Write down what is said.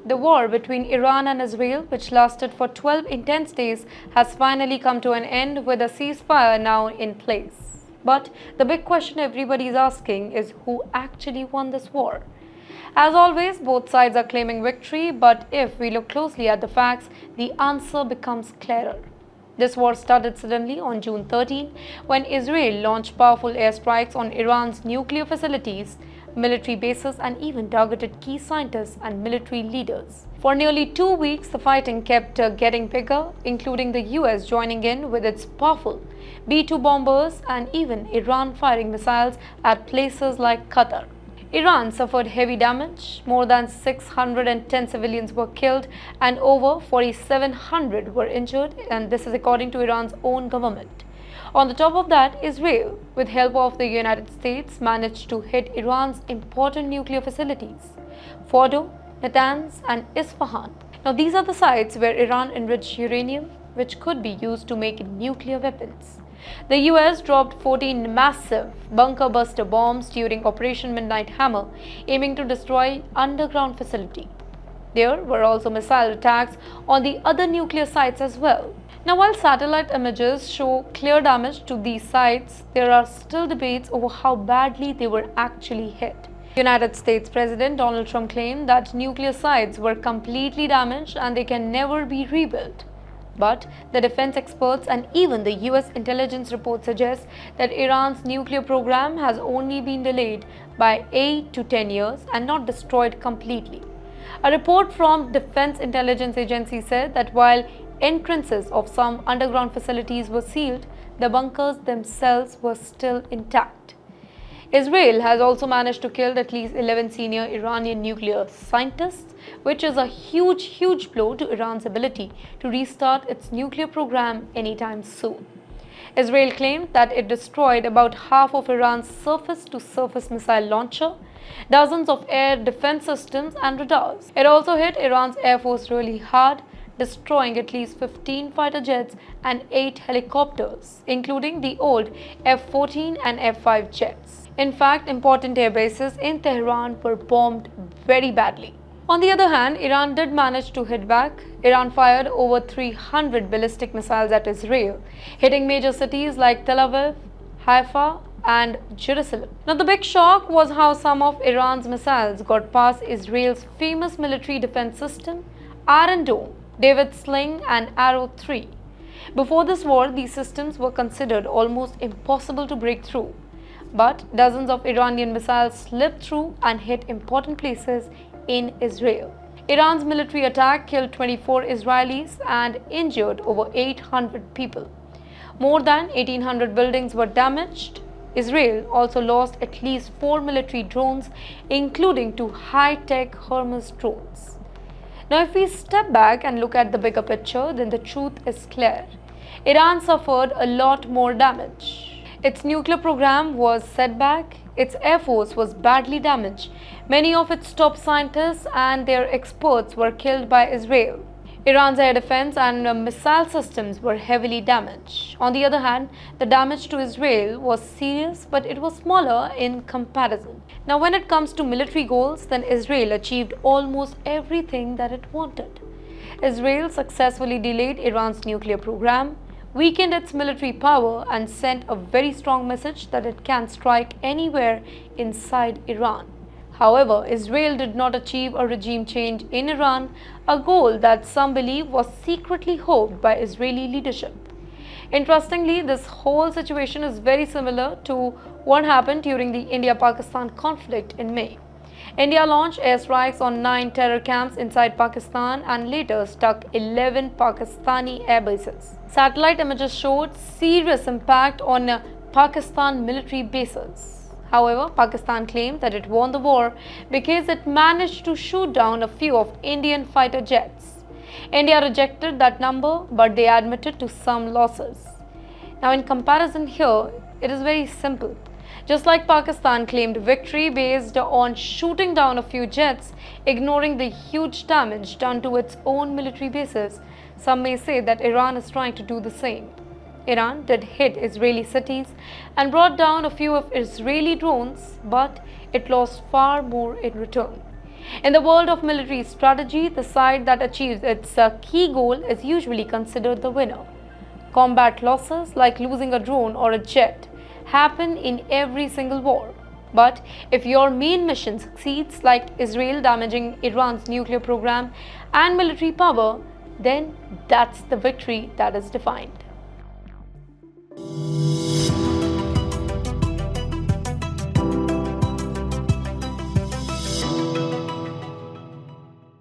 The war between Iran and Israel, which lasted for 12 intense days, has finally come to an end with a ceasefire now in place. But the big question everybody is asking is who actually won this war? As always, both sides are claiming victory, but if we look closely at the facts, the answer becomes clearer. This war started suddenly on June 13 when Israel launched powerful airstrikes on Iran's nuclear facilities, military bases, and even targeted key scientists and military leaders. For nearly 2 weeks, the fighting kept getting bigger, including the US joining in with its powerful B-2 bombers and even Iran firing missiles at places like Qatar. Iran suffered heavy damage. More than 610 civilians were killed and over 4,700 were injured, and this is according to Iran's own government. On the top of that, Israel, with help of the United States, managed to hit Iran's important nuclear facilities, Fordo, Natanz, and Isfahan. Now, these are the sites where Iran enriched uranium, which could be used to make nuclear weapons. The US dropped 14 massive bunker buster bombs during Operation Midnight Hammer, aiming to destroy underground facility. There were also missile attacks on the other nuclear sites as well. Now, while satellite images show clear damage to these sites, there are still debates over how badly they were actually hit. United States President Donald Trump claimed that nuclear sites were completely damaged and they can never be rebuilt. But the defense experts and even the US intelligence report suggest that Iran's nuclear program has only been delayed by 8 to 10 years and not destroyed completely. A report from Defense Intelligence Agency said that while entrances of some underground facilities were sealed, the bunkers themselves were still intact. Israel has also managed to kill at least 11 senior Iranian nuclear scientists, which is a huge blow to Iran's ability to restart its nuclear program anytime soon. Israel claimed that it destroyed about half of Iran's surface-to-surface missile launcher, dozens of air defense systems and radars. It also hit Iran's air force really hard, destroying at least 15 fighter jets and 8 helicopters, including the old F-14 and F-5 jets. In fact, important air bases in Tehran were bombed very badly. On the other hand, Iran did manage to hit back. Iran fired over 300 ballistic missiles at Israel, hitting major cities like Tel Aviv, Haifa, and Jerusalem. Now, the big shock was how some of Iran's missiles got past Israel's famous military defense system, Iron Dome, David Sling, and Arrow 3. Before this war, these systems were considered almost impossible to break through. But dozens of Iranian missiles slipped through and hit important places in Israel. Iran's military attack killed 24 Israelis and injured over 800 people. More than 1,800 buildings were damaged. Israel also lost at least 4 military drones, including 2 high-tech Hermes drones. Now, if we step back and look at the bigger picture, then the truth is clear. Iran suffered a lot more damage. Its nuclear program was set back, its air force was badly damaged, many of its top scientists and their experts were killed by Israel. Iran's air defense and missile systems were heavily damaged. On the other hand, the damage to Israel was serious, but it was smaller in comparison. Now, when it comes to military goals, then Israel achieved almost everything that it wanted. Israel successfully delayed Iran's nuclear program, weakened its military power, and sent a very strong message that it can strike anywhere inside Iran. However, Israel did not achieve a regime change in Iran, a goal that some believe was secretly hoped by Israeli leadership. Interestingly, this whole situation is very similar to what happened during the India-Pakistan conflict in May. India launched airstrikes on 9 terror camps inside Pakistan and later struck 11 Pakistani air bases. Satellite images showed serious impact on Pakistan military bases. However, Pakistan claimed that it won the war because it managed to shoot down a few of Indian fighter jets. India rejected that number, but they admitted to some losses. Now, in comparison here, it is very simple. Just like Pakistan claimed victory based on shooting down a few jets, ignoring the huge damage done to its own military bases, some may say that Iran is trying to do the same. Iran did hit Israeli cities and brought down a few of Israeli drones, but it lost far more in return. In the world of military strategy, the side that achieves its key goal is usually considered the winner. Combat losses, like losing a drone or a jet, happen in every single war. But if your main mission succeeds, like Israel damaging Iran's nuclear program and military power, then that's the victory that is defined.